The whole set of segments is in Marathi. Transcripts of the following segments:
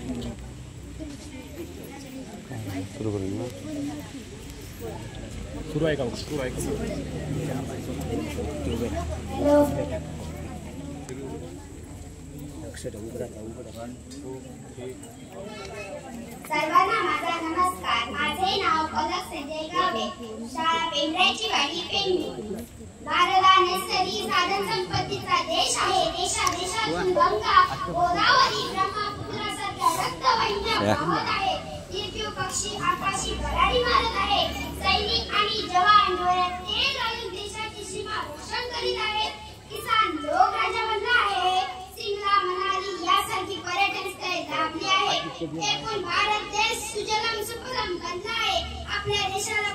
सुरू करू ना. सुरू आहे का? सुरू आहे का? सर्वांना माझा नमस्कार. माझे नाव पलक संजय गावडे. शाळा पेंढऱ्याची वाडी पेंढरी. भारत हा नैसर्गिक साधन संपत्तीचा देश आहे. देशातून गंगा, गोदावरी, ब्रह्मपुत्रासारख्या रक्तवाहिन्या वाहत आहेत. निर्जीव पक्षी आकाशी भरारी मारत आहे. सैनिक आणि जवान डोळ्यात तेल घालून देशाची सीमा रक्षण करीत आहेत. किसान लोक राजा बनला आहे. सिमला, मनाली यासारखी पर्यटन स्थळे लाभली आहेत. एकूण भारत देश सुजलाम सुफलाम बनला आहे. आपल्या देशाला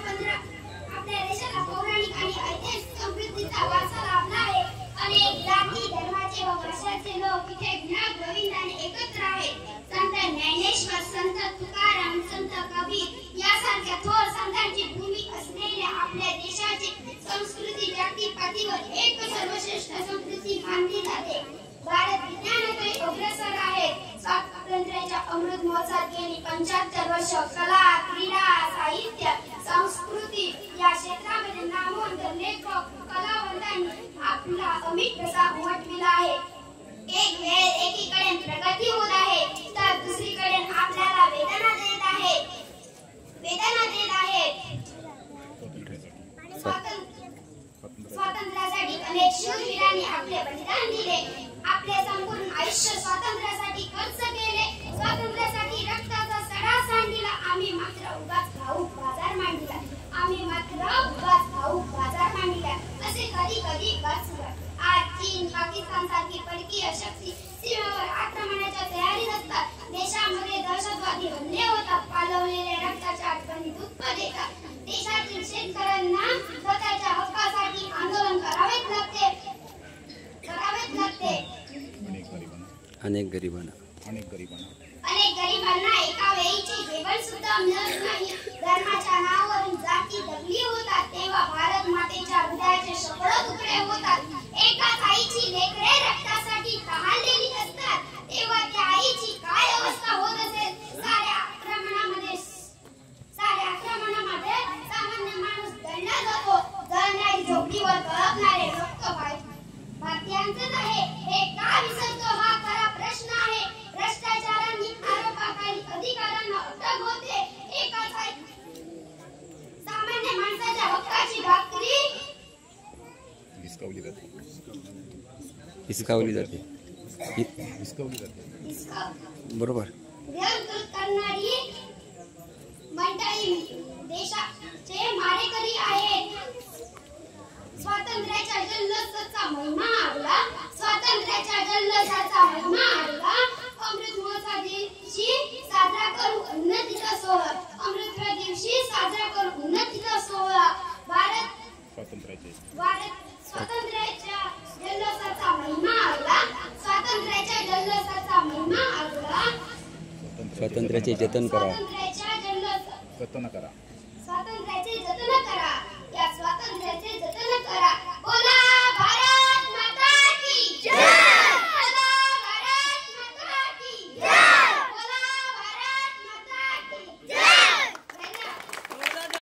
पौराणिक आणि ऐतिहासिक समृद्धीचा वारसा लाभला आहे. अनेक जाती धर्माचे व भाषाचे लोक इथे ज्ञान गोविंदाने एकत्र आहेत. संत ज्ञानेश्वर, संत तुकाराम, संत कबीर यासारख्या थोर संतांची भूमी असलेल्या आपल्या देशाची संस्कृती जागतिक पातळीवर एक सर्वश्रेष्ठ संस्कृती मानली जाते. भारत विज्ञानाकडे अग्रेसर आहे. स्वातंत्र्याच्या अमृत महोत्सवात गेली 75 वर्ष कला, क्रीडा, साहित्य, संस्कृती या क्षेत्रामध्ये नामवंत लेखक कलावंतांनी आपला अमिट ठसा उमटविला आहे. एक वेळ एकीकडे प्रगती होत आहे तर दुसरीकडे आपल्याला वेदना देत आहे. स्वातंत्र्यासाठी अनेक शूरवीरांनी आपले बलिदान दिले. आपले संपूर्ण आयुष्य स्वातंत्र्यासाठी खर्च केले. स्वातंत्र्यासाठी रक्ताचा सडा सांडला. आम्ही मात्र उगाच भाऊक बाजार मांडला. असे कधी वाचलं. आज चीन, पाकिस्तान सारखी परकीय शक्ती सीमेवर आक्रमणाच्या तयारीत असतात. देशामध्ये दहशतवादी हल्ले होतात. पालवलेल्या रक्ताच्या आठवणी दुःख देतात. देशातील शेतकऱ्यांना स्वतःच्या हक्कासाठी आंदोलन करावेच लागते. अनेक गरिबांना एका वेळीचे जेवण सुद्धा मिळत नाही. धर्माच्या नावावरून जाती दंगली होतात. तेव्हा भारत मातेच्या हृदयाचे शेकडो तुकडे होतात. एकाच आईची लेकरे रक्तासाठी तहानलेली असतात. तेव्हा त्या आईची काय अवस्था होत असेल. साऱ्या आक्रमणामध्ये सामान्य माणूस दंडला जातो. जळणारी झोपडीवर कळपणारे रक्त भारतीयांचेच आहे. हे का विसरतो हा खरा प्रश्न आहे. भ्रष्टाचारांनी आरोपाखाली अधिकाऱ्यांना अटक होते. एकाच सामान्य माणसाच्या हक्काची भाकरी हिसकावली जाते. बरोबर. करणारी मंडळी देशाचे मारेकरी आहेत. स्वातंत्र्याच्या जल्लोषाचा महिमा आला. अमृत महोत्सव दिवशी साजरा करू उन्नतीचा सोहळा. भारत स्वातंत्र्याच्या जल्लोषाचा महिमा आला. स्वातंत्र्याचे जतन करा.